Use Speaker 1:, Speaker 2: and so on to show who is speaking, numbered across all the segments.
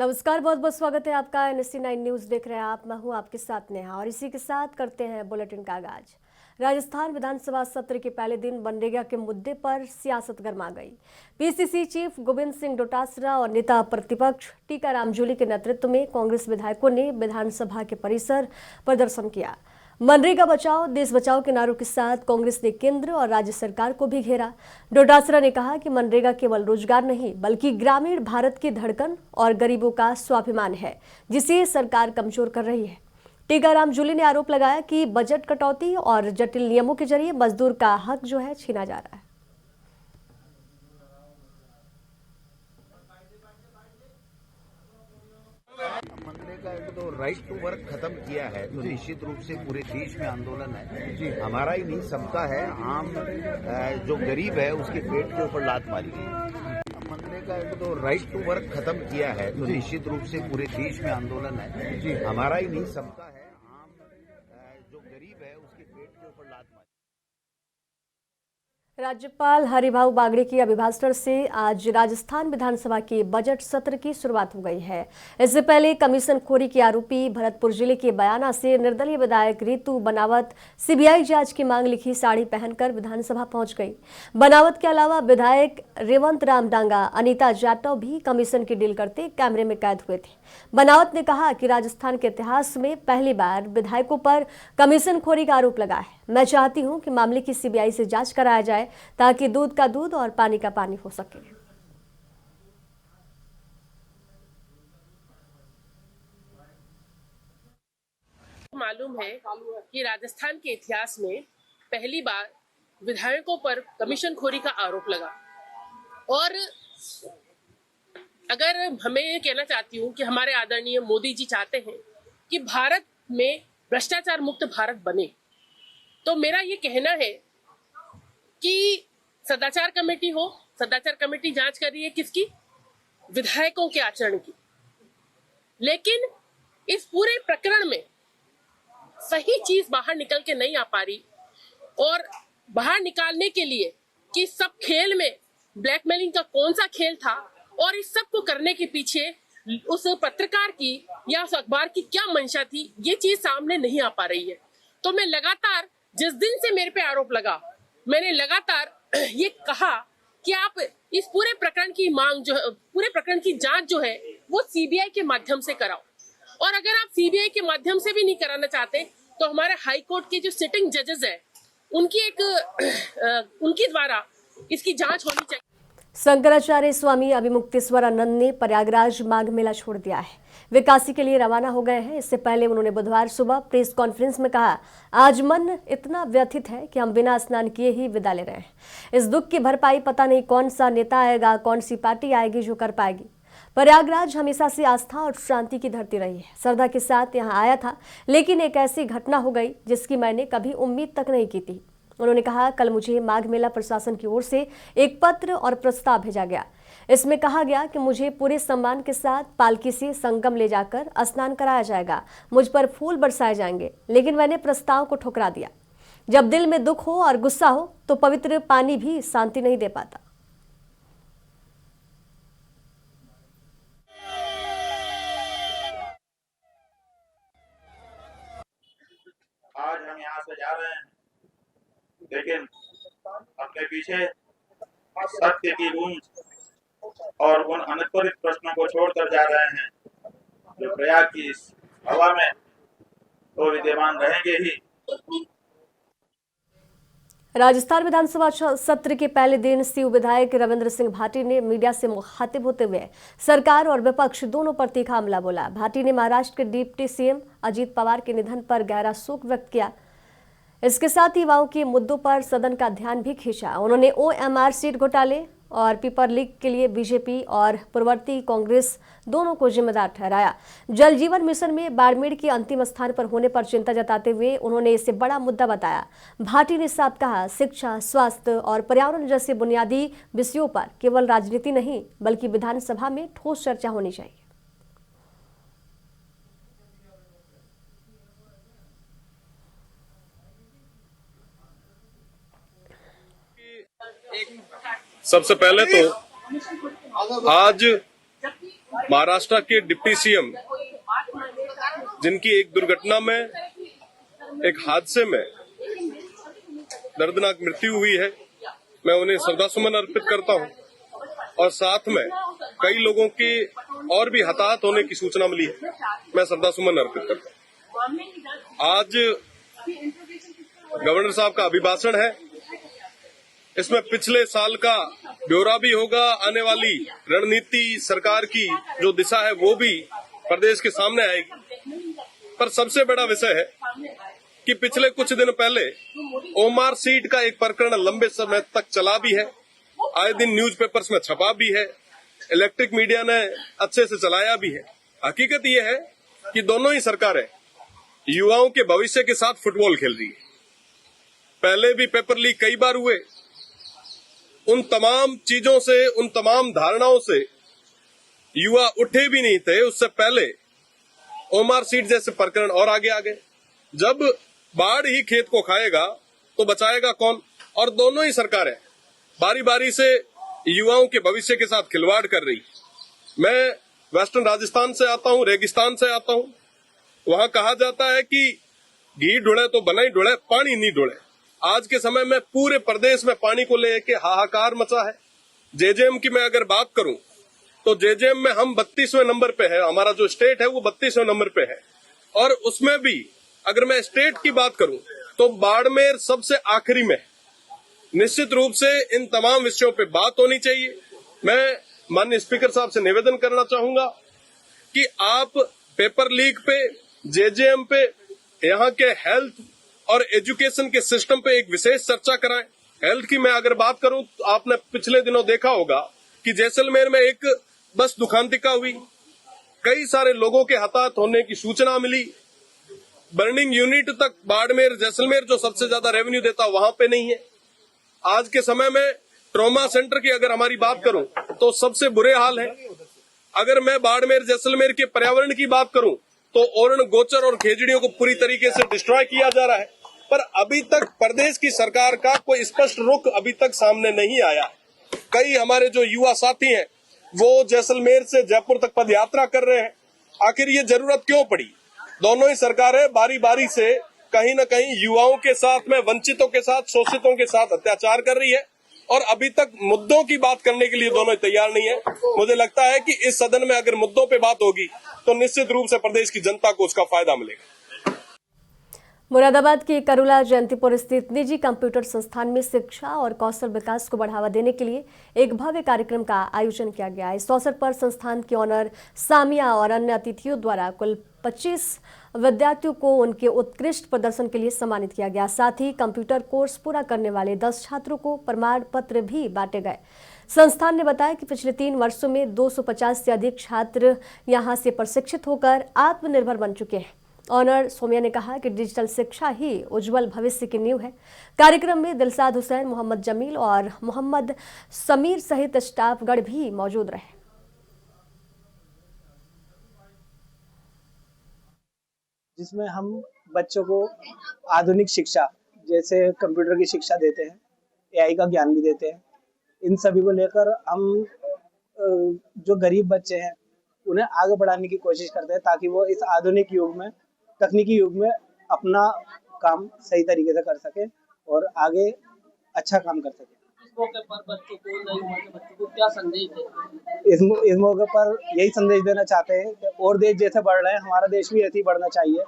Speaker 1: नमस्कार, बहुत बहुत स्वागत है आपका। NSC9 न्यूज देख रहे हैं आप। मैं हूं आपके साथ नेहा और इसी के साथ करते हैं बुलेटिन का आगाज। राजस्थान विधानसभा सत्र के पहले दिन मनरेगा के मुद्दे पर सियासत गर्मा गई। PCC चीफ गोविंद सिंह डोटासरा और नेता प्रतिपक्ष टीकाराम जूली के नेतृत्व में कांग्रेस विधायकों ने विधानसभा के परिसर प्रदर्शन किया। मनरेगा बचाओ देश बचाओ के नारों के साथ कांग्रेस ने केंद्र और राज्य सरकार को भी घेरा। डोटासरा ने कहा कि मनरेगा केवल रोजगार नहीं बल्कि ग्रामीण भारत की धड़कन और गरीबों का स्वाभिमान है, जिसे सरकार कमजोर कर रही है। टीकाराम जूली ने आरोप लगाया कि बजट कटौती और जटिल नियमों के जरिए मजदूर का हक जो है छीना जा रहा है।
Speaker 2: मनरेगा का तो राइट टू वर्क खत्म किया है तो निश्चित रूप से पूरे देश में आंदोलन है। हमारा ही नहीं, सबका है। आम जो गरीब है उसके पेट के ऊपर लात मारी गई। मनरेगा का तो राइट टू वर्क खत्म किया है तो निश्चित रूप से पूरे देश में आंदोलन है। हमारा ही नहीं, सबका है। आम जो गरीब है उसके पेट के ऊपर लात मारी।
Speaker 1: राज्यपाल हरिभाऊ बागड़े की अभिभाषण से आज राजस्थान विधानसभा के बजट सत्र की शुरुआत हो गई है। इससे पहले कमीशन खोरी के आरोपी भरतपुर जिले के बयाना से निर्दलीय विधायक रितु बनावत CBI जांच की मांग लिखी साड़ी पहनकर विधानसभा पहुंच गई। बनावत के अलावा विधायक रेवंत राम डांगा, अनीता जाटव भी कमीशन की डील करते कैमरे में कैद हुए थे। बनावत ने कहा कि राजस्थान के इतिहास में पहली बार विधायकों पर कमीशन खोरी का आरोप लगा है। मैं चाहती हूं कि मामले की CBI से जांच कराया जाए ताकि दूध का दूध और पानी का पानी हो सके।
Speaker 3: मालूम है कि राजस्थान के इतिहास में पहली बार विधायकों पर कमीशनखोरी का आरोप लगा। और अगर हमें ये कहना चाहती हूँ कि हमारे आदरणीय मोदी जी चाहते हैं कि भारत में भ्रष्टाचार मुक्त भारत बने, तो मेरा ये कहना है कि सदाचार कमेटी हो। सदाचार कमेटी जांच कर रही है किसकी? विधायकों के आचरण की। लेकिन इस पूरे प्रकरण में सही चीज बाहर निकल के नहीं आ पा रही, और बाहर निकालने के लिए कि सब खेल में ब्लैकमेलिंग का कौन सा खेल था और इस सब को करने के पीछे उस पत्रकार की या उस अखबार की क्या मंशा थी, ये चीज सामने नहीं आ पा रही है। तो मैं लगातार, जिस दिन से मेरे पे आरोप लगा, मैंने लगातार ये कहा कि आप इस पूरे प्रकरण की मांग जो है, पूरे प्रकरण की जांच जो है वो CBI के माध्यम से कराओ। और अगर आप CBI के माध्यम से भी नहीं कराना चाहते तो हमारे हाई कोर्ट के जो सिटिंग जजेस है उनकी द्वारा इसकी जांच होनी चाहिए।
Speaker 1: शंकराचार्य स्वामी अभिमुक्तेश्वरानंद ने प्रयागराज माघ मेला छोड़ दिया है। वे काशी के लिए रवाना हो गए हैं। इससे पहले उन्होंने बुधवार सुबह प्रेस कॉन्फ्रेंस में कहा, आज मन इतना व्यथित है कि हम बिना स्नान किए ही विदा ले रहे हैं। इस दुख की भरपाई पता नहीं कौन सा नेता आएगा, कौन सी पार्टी आएगी जो कर पाएगी। प्रयागराज हमेशा से आस्था और शांति की धरती रही है। श्रद्धा के साथ यहाँ आया था, लेकिन एक ऐसी घटना हो गई जिसकी मैंने कभी उम्मीद तक नहीं की थी। उन्होंने कहा, कल मुझे माघ मेला प्रशासन की ओर से एक पत्र और प्रस्ताव भेजा गया। इसमें कहा गया कि मुझे पूरे सम्मान के साथ पालकी से संगम ले जाकर स्नान कराया जाएगा, मुझ पर फूल बरसाए जाएंगे, लेकिन मैंने प्रस्ताव को ठुकरा दिया। जब दिल में दुख हो और गुस्सा हो तो पवित्र पानी भी शांति नहीं दे पाता।
Speaker 4: आज हम यहाँ से जा रहे हैं, लेकिन अपने पीछे सत्य की गूंज और उन अनुत्तरित प्रश्नों को छोड़कर जा रहे हैं जो प्रयाग की इस हवा में तो विद्यमान रहेंगे ही।
Speaker 1: राजस्थान विधानसभा सत्र के पहले दिन शिव विधायक रविंद्र सिंह भाटी ने मीडिया से मुखातिब होते हुए सरकार और विपक्ष दोनों पर तीखा हमला बोला। भाटी ने महाराष्ट्र के डिप्टी CM अजीत पवार के निधन पर गहरा शोक व्यक्त किया। इसके साथ ही युवाओं के मुद्दों पर सदन का ध्यान भी खींचा। उन्होंने OMR सीट घोटाले और पेपर लीक के लिए BJP और पूर्ववर्ती कांग्रेस दोनों को जिम्मेदार ठहराया। जल जीवन मिशन में बाड़मेर के अंतिम स्थान पर होने पर चिंता जताते हुए उन्होंने इसे बड़ा मुद्दा बताया। भाटी ने साफ कहा, शिक्षा, स्वास्थ्य और पर्यावरण जैसे बुनियादी विषयों पर केवल राजनीति नहीं बल्कि विधानसभा में ठोस चर्चा होनी चाहिए।
Speaker 5: सबसे पहले तो आज महाराष्ट्र के डिप्टी सीएम जिनकी एक दुर्घटना में, एक हादसे में दर्दनाक मृत्यु हुई है, मैं उन्हें श्रद्धासुमन अर्पित करता हूं। और साथ में कई लोगों के और भी हताहत होने की सूचना मिली है, मैं श्रद्धासुमन अर्पित करता हूं। आज गवर्नर साहब का अभिभाषण है, इसमें पिछले साल का ब्यौरा भी होगा, आने वाली रणनीति सरकार की जो दिशा है वो भी प्रदेश के सामने आएगी। पर सबसे बड़ा विषय है कि पिछले कुछ दिन पहले ओमार सीट का एक प्रकरण लंबे समय तक चला भी है, आए दिन न्यूज़पेपर्स में छपा भी है, इलेक्ट्रिक मीडिया ने अच्छे से चलाया भी है। हकीकत यह है कि दोनों ही सरकारें युवाओं के भविष्य के साथ फुटबॉल खेल रही है। पहले भी पेपर लीक कई बार हुए, उन तमाम चीजों से, उन तमाम धारणाओं से युवा उठे भी नहीं थे। उससे पहले ओमार सीट जैसे प्रकरण और आगे आ गए। जब बाढ़ ही खेत को खाएगा तो बचाएगा कौन? और दोनों ही सरकारें बारी बारी से युवाओं के भविष्य के साथ खिलवाड़ कर रही। मैं वेस्टर्न राजस्थान से आता हूं, रेगिस्तान से आता हूं। वहां कहा जाता है कि घी ढुले तो बनाई ढुले, पानी नहीं ढुले। आज के समय में पूरे प्रदेश में पानी को लेके हाहाकार मचा है। जेजेएम की मैं अगर बात करूं तो जेजेएम में हम 32वें नंबर पे है, हमारा जो स्टेट है वो 32वें नंबर पे है। और उसमें भी अगर मैं स्टेट की बात करूं तो बाड़मेर सबसे आखिरी में। निश्चित रूप से इन तमाम विषयों पे बात होनी चाहिए। मैं माननीय स्पीकर साहब से निवेदन करना चाहूंगा कि आप पेपर लीक पे, जेजेएम पे, यहाँ के हेल्थ और एजुकेशन के सिस्टम पे एक विशेष चर्चा कराएं। हेल्थ की मैं अगर बात करूं तो आपने पिछले दिनों देखा होगा कि जैसलमेर में एक बस दुखांतिका हुई, कई सारे लोगों के हताहत होने की सूचना मिली। बर्निंग यूनिट तक बाड़मेर, जैसलमेर जो सबसे ज्यादा रेवेन्यू देता वहां पे नहीं है। आज के समय में ट्रॉमा सेंटर की अगर हमारी बात करूं तो सबसे बुरे हाल है। अगर मैं बाड़मेर, जैसलमेर के पर्यावरण की बात करूं तो ओरण, गोचर और खेजड़ियों को पूरी तरीके से डिस्ट्रॉय किया जा रहा है। पर अभी तक प्रदेश की सरकार का कोई स्पष्ट रुख अभी तक सामने नहीं आया। कई हमारे जो युवा साथी हैं वो जैसलमेर से जयपुर तक पद यात्रा कर रहे हैं। आखिर ये जरूरत क्यों पड़ी? दोनों ही सरकारें बारी बारी से कहीं न कहीं युवाओं के साथ में, वंचितों के साथ, शोषितों के साथ अत्याचार कर रही है और अभी तक मुद्दों की बात करने के लिए दोनों तैयार नहीं है। मुझे लगता है कि इस सदन में अगर मुद्दों पे बात होगी तो निश्चित रूप से प्रदेश की जनता को उसका फायदा मिलेगा।
Speaker 1: मुरादाबाद के करुला जयंतीपुर स्थित निजी कंप्यूटर संस्थान में शिक्षा और कौशल विकास को बढ़ावा देने के लिए एक भव्य कार्यक्रम का आयोजन किया गया। इस अवसर पर संस्थान की ऑनर सामिया और अन्य अतिथियों द्वारा कुल 25 विद्यार्थियों को उनके उत्कृष्ट प्रदर्शन के लिए सम्मानित किया गया। साथ ही कंप्यूटर कोर्स पूरा करने वाले 10 छात्रों को प्रमाण पत्र भी बांटे गए। संस्थान ने बताया कि पिछले 3 वर्षों में 250 से अधिक छात्र यहां से प्रशिक्षित होकर आत्मनिर्भर बन चुके हैं। ऑनर सोमिया ने कहा कि डिजिटल शिक्षा ही उज्जवल भविष्य की नींव है। कार्यक्रम में दिलशाद हुसैन, मोहम्मद जमील और मोहम्मद समीर सहित स्टाफगण भी मौजूद रहे।
Speaker 6: जिसमें हम बच्चों को आधुनिक शिक्षा, जैसे कंप्यूटर की शिक्षा देते हैं, एआई का ज्ञान भी देते हैं। इन सभी को लेकर हम जो गरीब बच्चे हैं उन्हें आगे बढ़ाने की कोशिश करते हैं ताकि वो इस आधुनिक युग में, तकनीकी युग में अपना काम सही तरीके से कर सके और आगे अच्छा काम कर सके।
Speaker 7: इस मौके पर बच्चों को, नई उम्र के बच्चों को क्या संदेश दें?
Speaker 6: इस मौके पर यही संदेश देना चाहते हैं कि और देश जैसे बढ़ रहे हैं, हमारा देश भी ऐसे ही बढ़ना चाहिए।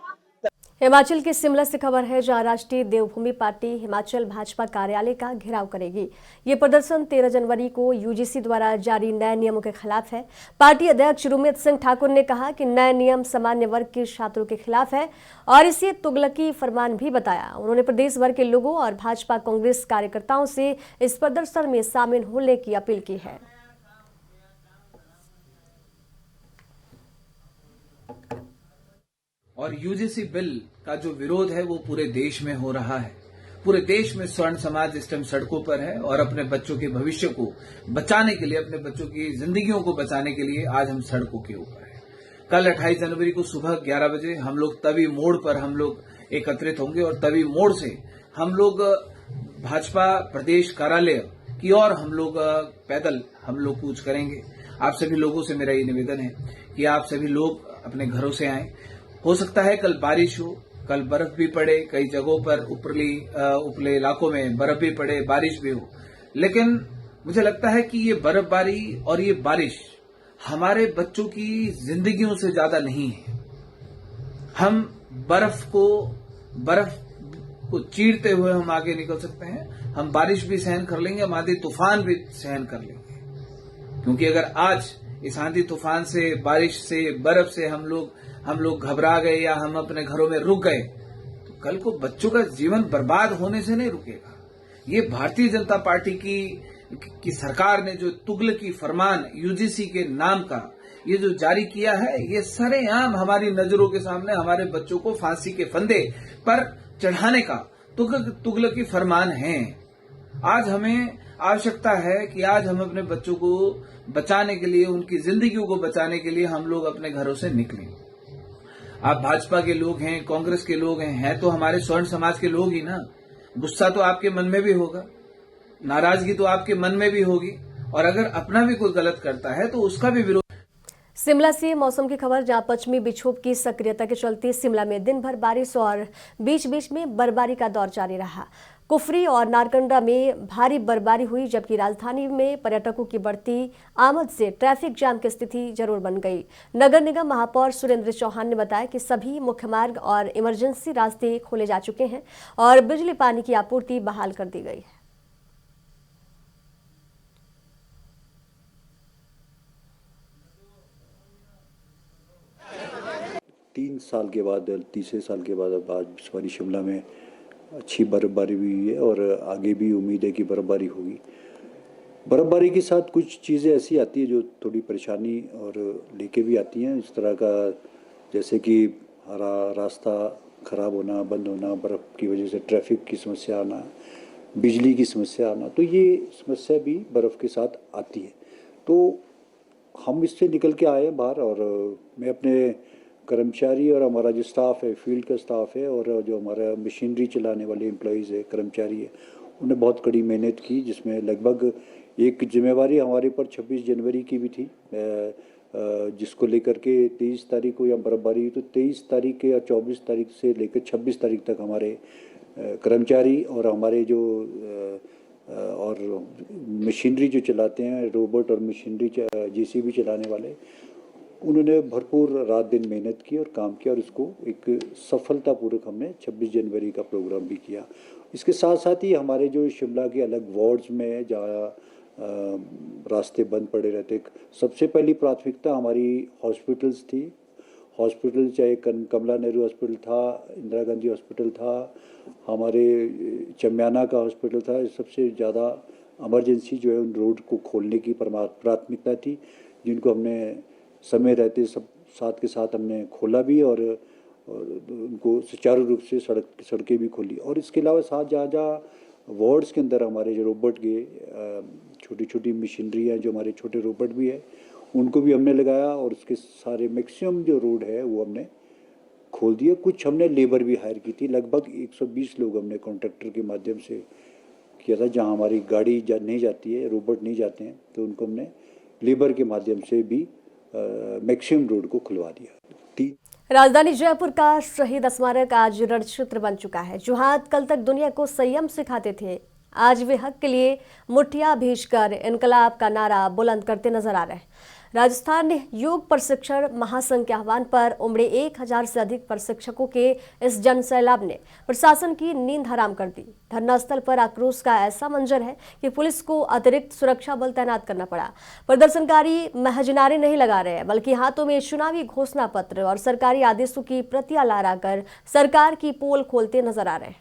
Speaker 1: हिमाचल के शिमला से खबर है, जहां राष्ट्रीय देवभूमि पार्टी हिमाचल भाजपा कार्यालय का घेराव करेगी। ये प्रदर्शन 13 जनवरी को यूजीसी द्वारा जारी नए नियमों के खिलाफ है। पार्टी अध्यक्ष रुमित सिंह ठाकुर ने कहा कि नए नियम सामान्य वर्ग के छात्रों के खिलाफ है और इसे तुगलकी फरमान भी बताया। उन्होंने प्रदेश भर के लोगों और भाजपा कांग्रेस कार्यकर्ताओं से इस प्रदर्शन में शामिल होने की अपील की है।
Speaker 8: और यूजीसी बिल का जो विरोध है वो पूरे देश में हो रहा है। पूरे देश में स्वर्ण समाज इस टाइम सड़कों पर है और अपने बच्चों के भविष्य को बचाने के लिए, अपने बच्चों की जिंदगियों को बचाने के लिए आज हम सड़कों के ऊपर हैं। कल 28 जनवरी को सुबह 11 बजे हम लोग तवी मोड़ पर हम लोग एकत्रित होंगे और तवी मोड़ से हम लोग भाजपा प्रदेश कार्यालय की ओर हम लोग पैदल हम लोग कूच करेंगे। आप सभी लोगों से मेरा ये निवेदन है कि आप सभी लोग अपने घरों से आएं। हो सकता है कल बारिश हो, कल बर्फ भी पड़े, कई जगहों पर उपले इलाकों में बर्फ भी पड़े, बारिश भी हो, लेकिन मुझे लगता है कि ये बर्फबारी और ये बारिश हमारे बच्चों की जिंदगियों से ज्यादा नहीं है। हम बर्फ को चीरते हुए हम आगे निकल सकते हैं, हम बारिश भी सहन कर लेंगे, हम आंधी तूफान भी सहन कर लेंगे, क्योंकि अगर आज इस आंधी तूफान से, बारिश से, बर्फ से हम लोग घबरा गए या हम अपने घरों में रुक गए, तो कल को बच्चों का जीवन बर्बाद होने से नहीं रुकेगा। ये भारतीय जनता पार्टी की सरकार ने जो तुगलकी फरमान यूजीसी के नाम का ये जो जारी किया है, ये सरेआम हमारी नजरों के सामने हमारे बच्चों को फांसी के फंदे पर चढ़ाने का तुगलकी फरमान है। आज हमें आवश्यकता है कि आज हम अपने बच्चों को बचाने के लिए, उनकी जिंदगियों को बचाने के लिए हम लोग अपने घरों से निकलें। आप भाजपा के लोग हैं, कांग्रेस के लोग हैं तो हमारे स्वर्ण समाज के लोग ही ना। गुस्सा तो आपके मन में भी होगा, नाराजगी तो आपके मन में भी होगी, और अगर अपना भी कोई गलत करता है तो उसका भी विरोध।
Speaker 1: शिमला से मौसम की खबर, जहां पश्चिमी विक्षोभ की सक्रियता के चलते शिमला में दिन भर बारिश और बीच बीच में बर्फबारी का दौर जारी रहा। कुफरी और नारकंडा में भारी बर्फबारी हुई, जबकि राजधानी में पर्यटकों की बढ़ती आमद से ट्रैफिक जाम की स्थिति जरूर बन गई। नगर निगम महापौर सुरेंद्र चौहान ने बताया कि सभी मुख्य मार्ग और इमरजेंसी रास्ते खोले जा चुके हैं और बिजली पानी की आपूर्ति बहाल कर दी गई है।
Speaker 9: तीसरे साल के बाद अब आज इस बारी शिमला में अच्छी बर्फबारी भी हुई है और आगे भी उम्मीद है कि बर्फबारी होगी। बर्फबारी के साथ कुछ चीज़ें ऐसी आती है जो थोड़ी परेशानी और लेके भी आती हैं, इस तरह का, जैसे कि रास्ता ख़राब होना, बंद होना, बर्फ़ की वजह से ट्रैफिक की समस्या आना, बिजली की समस्या आना, तो ये समस्या भी बर्फ़ के साथ आती है। तो हम इससे निकल के आए बाहर, और मैं अपने कर्मचारी और हमारा जो स्टाफ है, फील्ड का स्टाफ है, और जो हमारा मशीनरी चलाने वाले एम्प्लॉइज़ है, कर्मचारी है, उन्हें बहुत कड़ी मेहनत की, जिसमें लगभग एक जिम्मेवारी हमारे ऊपर 26 जनवरी की भी थी, जिसको लेकर के 23 तारीख को या बर्फबारी हुई, तो 23 तारीख के या 24 तारीख से लेकर 26 तारीख तक हमारे कर्मचारी और हमारे जो और मशीनरी जो चलाते हैं, रोबोट और मशीनरी जेसीबी चलाने वाले, उन्होंने भरपूर रात दिन मेहनत की और काम किया, और इसको एक सफलतापूर्वक हमने 26 जनवरी का प्रोग्राम भी किया। इसके साथ साथ ही हमारे जो शिमला के अलग वार्ड्स में जहाँ रास्ते बंद पड़े रहते, सबसे पहली प्राथमिकता हमारी हॉस्पिटल्स थी। हॉस्पिटल चाहे कमला नेहरू हॉस्पिटल था, इंदिरा गांधी हॉस्पिटल था, हमारे चम्याना का हॉस्पिटल था, सबसे ज़्यादा इमरजेंसी जो है उन रोड को खोलने की प्राथमिकता थी, जिनको हमने समय रहते सब साथ के साथ हमने खोला भी, और उनको सुचारू रूप से सड़कें भी खोली। और इसके अलावा साथ जहाँ वार्ड्स के अंदर हमारे जो रोबोट के छोटी छोटी मशीनरी हैं, जो हमारे छोटे रोबोट भी है, उनको भी हमने लगाया, और उसके सारे मैक्सिमम जो रोड है वो हमने खोल दिया। कुछ हमने लेबर भी हायर की थी, लगभग 120 लोग हमने कॉन्ट्रैक्टर के माध्यम से किया था। जहाँ हमारी गाड़ी नहीं जाती है, रोबोट नहीं जाते हैं, तो उनको हमने लेबर के माध्यम से भी मैक्सिमम रोड को खुलवा दिया।
Speaker 1: राजधानी जयपुर का शहीद स्मारक आज रणक्षेत्र बन चुका है। जो हाथ कल तक दुनिया को संयम सिखाते थे, आज वे हक के लिए मुठ्ठियां भींचकर इनकलाब का नारा बुलंद करते नजर आ रहे हैं। राजस्थान योग प्रशिक्षण महासंघ के आह्वान पर उमड़े 1000 से अधिक प्रशिक्षकों के इस जनसैलाब ने प्रशासन की नींद हराम कर दी। धरना स्थल पर आक्रोश का ऐसा मंजर है कि पुलिस को अतिरिक्त सुरक्षा बल तैनात करना पड़ा। प्रदर्शनकारी महज नारे नहीं लगा रहे, बल्कि हाथों में चुनावी घोषणा पत्र और सरकारी आदेशों की प्रतियां लहराकर सरकार की पोल खोलते नजर आ रहे हैं।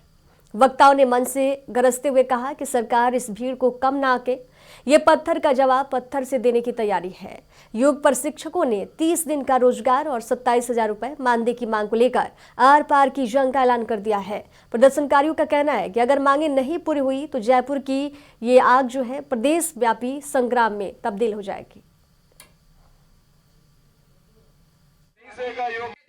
Speaker 1: वक्ताओं ने मन से गरजते हुए कहा कि सरकार इस भीड़ को कम ना आके ये पत्थर का जवाब पत्थर से देने की तैयारी है। योग प्रशिक्षकों ने 30 दिन का रोजगार और 27,000 रुपए मानदेय की मांग को लेकर आर पार की जंग का ऐलान कर दिया है। प्रदर्शनकारियों का कहना है कि अगर मांगे नहीं पूरी हुई तो जयपुर की ये आग जो है प्रदेश व्यापी संग्राम में तब्दील हो जाएगी।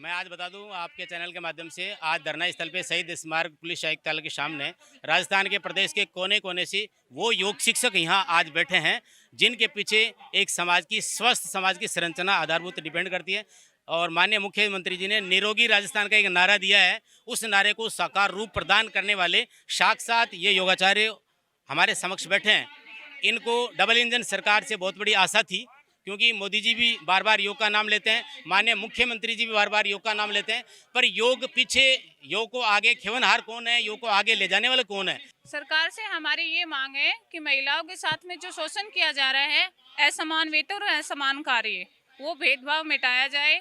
Speaker 10: मैं आज बता दूं आपके चैनल के माध्यम से, आज धरना स्थल पे शहीद स्मारक पुलिस आयुक्तालय के सामने राजस्थान के प्रदेश के कोने कोने से वो योग शिक्षक यहाँ आज बैठे हैं जिनके पीछे एक समाज की, स्वस्थ समाज की संरचना आधारभूत डिपेंड करती है। और माननीय मुख्यमंत्री जी ने निरोगी राजस्थान का एक नारा दिया है, उस नारे को साकार रूप प्रदान करने वाले साक्षात ये योगाचार्य हमारे समक्ष बैठे हैं। इनको डबल इंजन सरकार से बहुत बड़ी आशा थी, क्योंकि मोदी जी भी बार बार योग का नाम लेते हैं, माननीय मुख्यमंत्री जी भी बार बार योग का नाम लेते हैं, पर योग पीछे, योग को आगे खेवनहार कौन है, योग को आगे ले जाने वाला कौन है?
Speaker 11: सरकार से हमारी ये मांग है कि महिलाओं के साथ में जो शोषण किया जा रहा है, असमान वेतन और असमान कार्य, वो भेदभाव मिटाया जाए,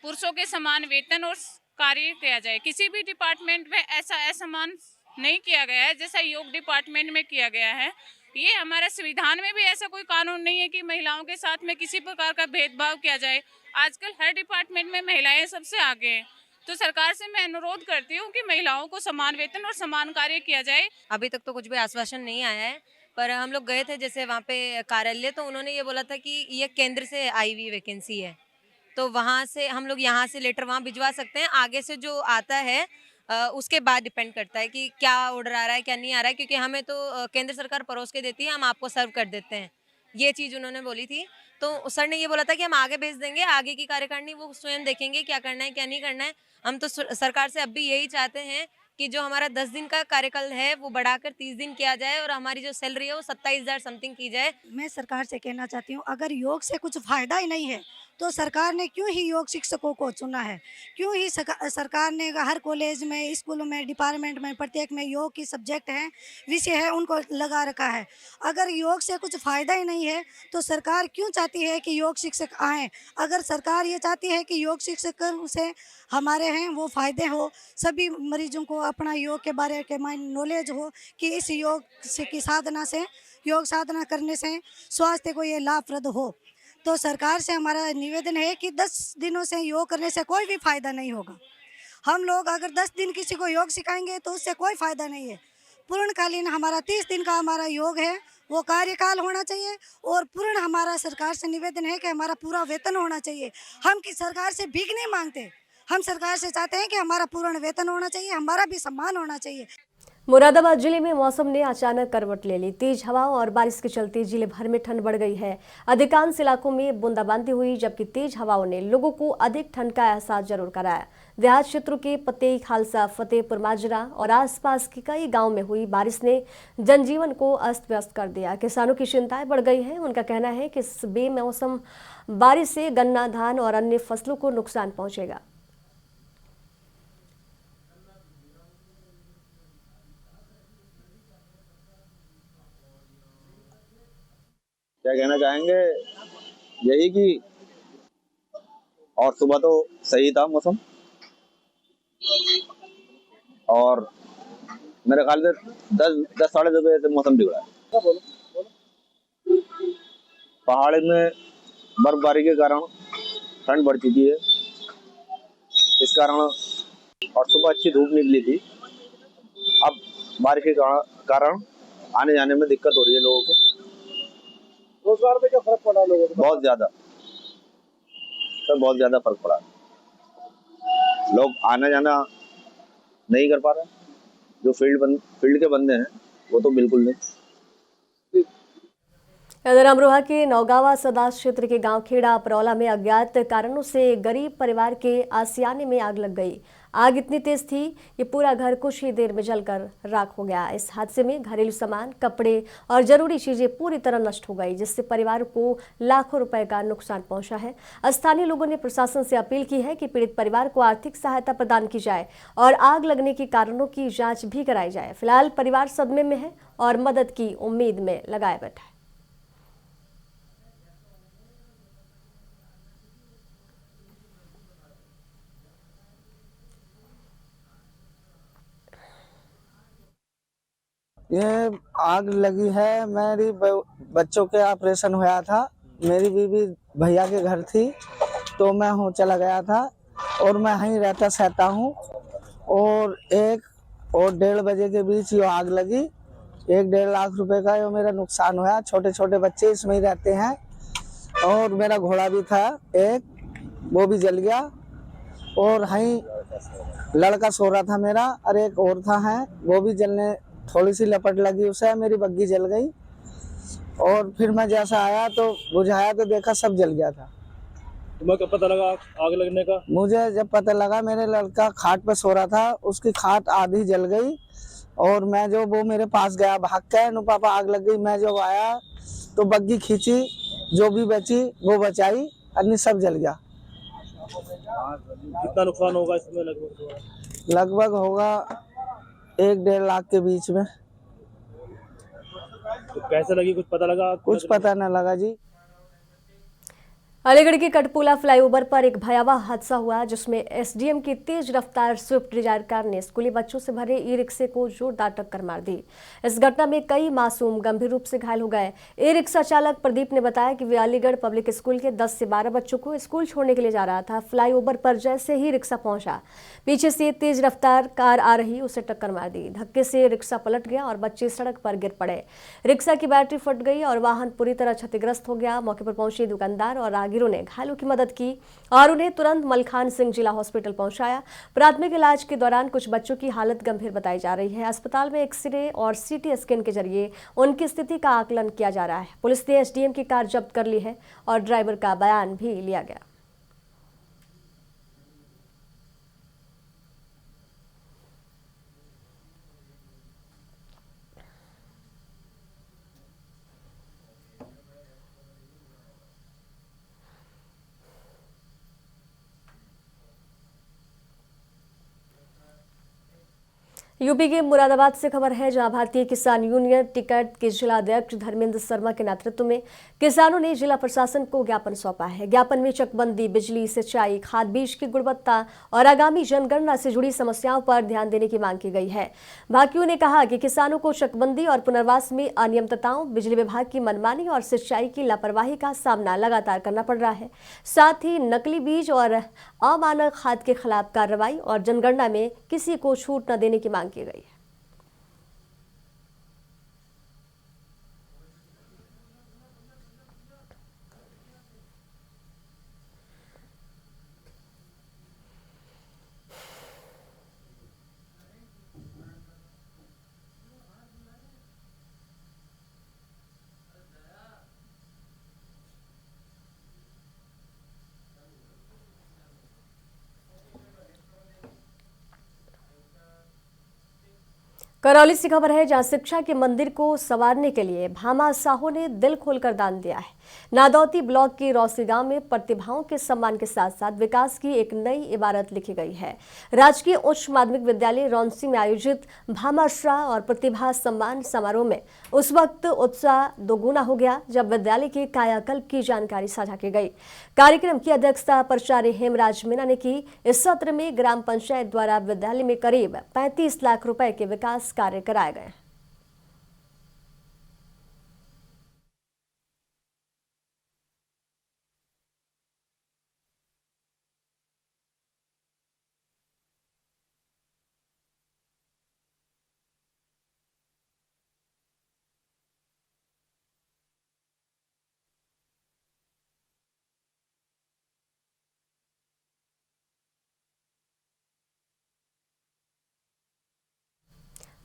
Speaker 11: पुरुषों के समान वेतन और कार्य किया जाए। किसी भी डिपार्टमेंट में ऐसा असमान नहीं किया गया है जैसा योग डिपार्टमेंट में किया गया है। ये हमारे संविधान में भी ऐसा कोई कानून नहीं है कि महिलाओं के साथ में किसी प्रकार का भेदभाव किया जाए। आजकल हर डिपार्टमेंट में महिलाएं सबसे आगे हैं, तो सरकार से मैं अनुरोध करती हूँ कि महिलाओं को समान वेतन और समान कार्य किया जाए।
Speaker 12: अभी तक तो कुछ भी आश्वासन नहीं आया है, पर हम लोग गए थे जैसे वहाँ पे कार्यालय, तो उन्होंने ये बोला था कि ये केंद्र से आई हुई वैकेंसी है, तो वहाँ से हम लोग यहाँ से लेटर वहाँ भिजवा सकते हैं। आगे से जो आता है उसके बाद डिपेंड करता है कि क्या ऑर्डर आ रहा है क्या नहीं आ रहा है, क्योंकि हमें तो केंद्र सरकार परोस के देती है, हम आपको सर्व कर देते हैं, ये चीज़ उन्होंने बोली थी। तो सर ने ये बोला था कि हम आगे भेज देंगे, आगे की कार्यकारिणी वो स्वयं देखेंगे क्या करना है क्या नहीं करना है। हम तो सरकार से अब भी यही चाहते हैं कि जो हमारा 10 दिन का कार्यकाल है वो बढ़ाकर 30 दिन किया जाए और हमारी जो सैलरी है वो 27,000 समथिंग की जाए।
Speaker 13: मैं सरकार से कहना चाहती हूँ, अगर योग से कुछ फायदा ही नहीं है तो सरकार ने क्यों ही योग शिक्षकों को चुना है? क्यों ही सरकार ने हर कॉलेज में, स्कूलों में, डिपार्टमेंट में, प्रत्येक में योग की सब्जेक्ट हैं, विषय है, उनको लगा रखा है। अगर योग से कुछ फ़ायदा ही नहीं है तो सरकार क्यों चाहती है कि योग शिक्षक आएँ? अगर सरकार ये चाहती है कि योग शिक्षक से हमारे हैं वो फ़ायदे हो, सभी मरीजों को अपना योग के बारे में नॉलेज हो कि इस योग से की साधना से, योग साधना करने से स्वास्थ्य को ये लाभप्रद हो, तो सरकार से हमारा निवेदन है कि 10 दिनों से योग करने से कोई भी फ़ायदा नहीं होगा। हम लोग अगर 10 दिन किसी को योग सिखाएंगे तो उससे कोई फ़ायदा नहीं है। पूर्णकालीन हमारा 30 दिन का हमारा योग है, वो कार्यकाल होना चाहिए और पूर्ण हमारा सरकार से निवेदन है कि हमारा पूरा वेतन होना चाहिए। हम कि सरकार से भीख नहीं मांगते, हम सरकार से चाहते हैं कि हमारा पूर्ण वेतन होना चाहिए, हमारा भी सम्मान होना चाहिए।
Speaker 1: मुरादाबाद जिले में मौसम ने अचानक करवट ले ली। तेज हवाओं और बारिश के चलते जिले भर में ठंड बढ़ गई है। अधिकांश इलाकों में बूंदाबांदी हुई, जबकि तेज हवाओं ने लोगों को अधिक ठंड का एहसास जरूर कराया। देहात क्षेत्रों के पतेई, खालसा, फतेहपुर माजरा और आसपास के कई गांव में हुई बारिश ने जनजीवन को अस्त व्यस्त कर दिया। किसानों की चिंताएं बढ़ गई हैं। उनका कहना है कि इस बेमौसम बारिश से गन्ना, धान और अन्य फसलों को नुकसान पहुंचेगा।
Speaker 14: क्या कहना चाहेंगे, यही कि और सुबह तो सही था मौसम, और मेरे ख्याल से 10 साढ़े 10 बजे से मौसम बिगड़ा है। पहाड़ में बर्फबारी के कारण ठंड बढ़ चुकी है, इस कारण, और सुबह अच्छी धूप निकली थी। अब बारिश के कारण आने जाने में दिक्कत हो रही है लोगों को। रोजगार पे क्या फर्क पड़ा लोगों को? बहुत ज्यादा, तो बहुत ज्यादा फर्क पड़ा। लोग आना जाना नहीं कर पा रहे। जो फील्ड के बंदे हैं वो तो बिल्कुल नहीं।
Speaker 1: इधर अमरोहा के नौगावा सदा क्षेत्र के गांव खेड़ा परौला में अज्ञात कारणों से गरीब परिवार के आसियाने में आग लग गई। आग इतनी तेज थी कि पूरा घर कुछ ही देर में जलकर राख हो गया। इस हादसे में घरेलू सामान, कपड़े और जरूरी चीजें पूरी तरह नष्ट हो गई, जिससे परिवार को लाखों रुपए का नुकसान पहुंचा है। स्थानीय लोगों ने प्रशासन से अपील की है कि पीड़ित परिवार को आर्थिक सहायता प्रदान की जाए और आग लगने के कारणों की जांच भी कराई जाए। फिलहाल परिवार सदमे में है और मदद की उम्मीद में लगाए बैठा है।
Speaker 15: ये आग लगी है, मेरी बच्चों के ऑपरेशन हुआ था, मेरी बीवी भैया के घर थी, तो मैं चला गया था और मैं यहीं रहता सहता हूँ। और 1 और 1:30 बजे के बीच ये आग लगी। 1-1.5 लाख रुपए का ये मेरा नुकसान हुआ। छोटे छोटे बच्चे इसमें ही रहते हैं और मेरा घोड़ा भी था एक, वो भी जल गया। और वहीं लड़का सो रहा था मेरा, और एक और था है, वो भी जलने, थोड़ी सी लपट लगी उसे, मेरी बग्गी जल गई। और फिर मैं जैसा आया तो बुझाया तो देखा सब जल गया था।
Speaker 16: तुम्हें कब पता लगा आग लगने का?
Speaker 15: मुझे जब पता लगा, मेरे लड़का खाट पे सो रहा था, उसकी खाट आधी जल गई, और मैं जो वो मेरे पास गया भाग के, नु पापा आग लग गई। मैं जब आया तो बग्गी खींची, जो भी बची वो बचाई, अन्य सब जल गया।
Speaker 16: कितना नुकसान होगा इसमें लगभग?
Speaker 15: लगभग होगा 1-1.5 लाख के बीच में।
Speaker 16: तो कैसे लगी, कुछ पता लगा?
Speaker 15: कुछ पता न लगा जी।
Speaker 1: अलीगढ़ के कटपुला फ्लाईओवर पर एक भयावह हादसा हुआ, जिसमें एसडीएम की तेज रफ्तार स्विफ्ट डिजायर कार ने स्कूली बच्चों से भरे ई रिक्शे को जोरदार टक्कर मार दी। इस घटना में कई मासूम गंभीर रूप से घायल हो गए। ई रिक्शा चालक प्रदीप ने बताया कि वे अलीगढ़ पब्लिक स्कूल के 10 से 12 बच्चों को स्कूल छोड़ने के लिए जा रहा था। फ्लाईओवर पर जैसे ही रिक्शा पहुंचा, पीछे से तेज रफ्तार कार आ रही उसे टक्कर मार दी। धक्के से रिक्शा पलट गया और बच्चे सड़क पर गिर पड़े। रिक्शा की बैटरी फट गई और वाहन पूरी तरह क्षतिग्रस्त हो गया। मौके पर पहुंचे दुकानदार और राहगीरों ने घायलों की मदद की और उन्हें तुरंत मलखान सिंह जिला हॉस्पिटल पहुंचाया। प्राथमिक इलाज के दौरान कुछ बच्चों की हालत गंभीर बताई जा रही है। अस्पताल में एक्सरे और सीटी स्कैन के जरिए उनकी स्थिति का आकलन किया जा रहा है। पुलिस ने एसडीएम की कार जब्त कर ली है और ड्राइवर का बयान भी लिया गया। यूपी के मुरादाबाद से खबर है, जहां भारतीय किसान यूनियन टिकट के जिला अध्यक्ष धर्मेंद्र शर्मा के नेतृत्व में किसानों ने जिला प्रशासन को ज्ञापन सौंपा है। ज्ञापन में चकबंदी, बिजली, सिंचाई, खाद बीज की गुणवत्ता और आगामी जनगणना से जुड़ी समस्याओं पर ध्यान देने की मांग की गई है। भाकियों ने कहा कि किसानों को चकबंदी और पुनर्वास में अनियमितताओं, बिजली विभाग की मनमानी और सिंचाई की लापरवाही का सामना लगातार करना पड़ रहा है। साथ ही नकली बीज और अमानक खाद के खिलाफ कार्रवाई और जनगणना में किसी को छूट न देने की मांग की गई है। करौली से खबर है, जहां शिक्षा के मंदिर को संवारने के लिए भामा साहू ने दिल खोलकर दान दिया है। नादौती ब्लॉक के रौसी गांव में प्रतिभाओं के सम्मान के साथ साथ विकास की एक नई इबारत लिखी गई है। राजकीय उच्च माध्यमिक विद्यालय रौंसी में आयोजित भामा श्रा और प्रतिभा सम्मान समारोह में उस वक्त उत्साह दोगुना हो गया जब विद्यालय के कायाकल्प की जानकारी साझा की गई। कार्यक्रम की अध्यक्षता प्राचार्य हेमराज मीना ने की। इस सत्र में ग्राम पंचायत द्वारा विद्यालय में करीब 35 लाख रुपए के विकास कार्य कराए गए।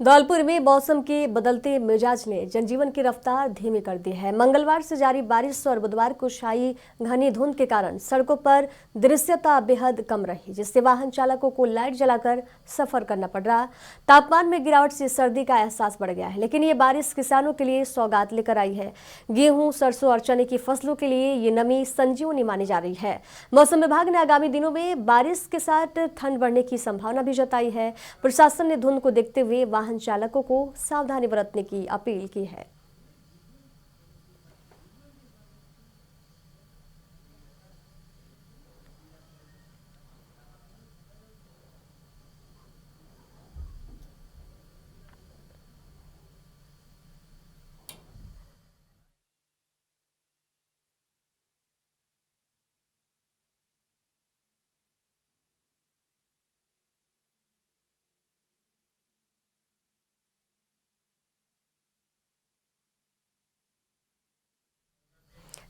Speaker 1: धौलपुर में मौसम के बदलते मिजाज ने जनजीवन की रफ्तार धीमी कर दी है। मंगलवार से जारी बारिश और बुधवार को छाई घनी धुंध के कारण सड़कों पर दृश्यता बेहद कम रही, जिससे वाहन चालकों को लाइट जलाकर सफर करना पड़ रहा। तापमान में गिरावट से सर्दी का एहसास बढ़ गया है, लेकिन ये बारिश किसानों के लिए सौगात लेकर आई है। गेहूं, सरसों और चने की फसलों के लिए ये नमी संजीवनी मानी जा रही है। मौसम विभाग ने आगामी दिनों में बारिश के साथ ठंड बढ़ने की संभावना भी जताई है। प्रशासन ने धुंध को देखते हुए वाहन चालकों को सावधानी बरतने की अपील की है।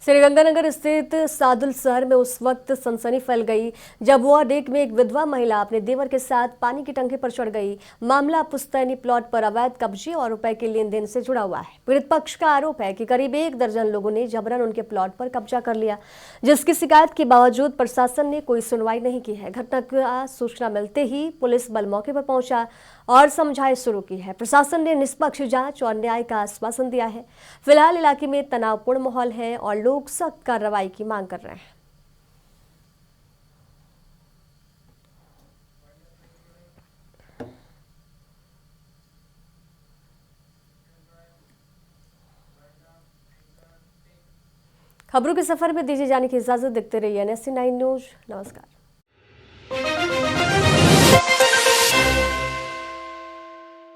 Speaker 1: श्रीगंगानगर स्थित सादुल शहर में उस वक्त सनसनी फैल गई जब वार्ड 1 में एक विधवा महिला अपने देवर के साथ पानी की टंकी पर चढ़ गई। मामला पुश्तैनी प्लॉट पर अवैध कब्जे और रुपए के लेन देन से जुड़ा हुआ है। पीड़ित पक्ष का आरोप है कि करीब 1 दर्जन लोगों ने जबरन उनके प्लॉट पर कब्जा कर लिया, जिसकी शिकायत के बावजूद प्रशासन ने कोई सुनवाई नहीं की है। घटना की सूचना मिलते ही पुलिस बल मौके पर पहुंचा और समझाइश शुरू की है। प्रशासन ने निष्पक्ष जांच और न्याय का आश्वासन दिया है। फिलहाल इलाके में तनावपूर्ण माहौल है और लोग सख्त कार्रवाई की मांग कर रहे हैं। खबरों के सफर में दीजिए जाने की इजाजत। देखते रहिए NSC 9 न्यूज। नमस्कार।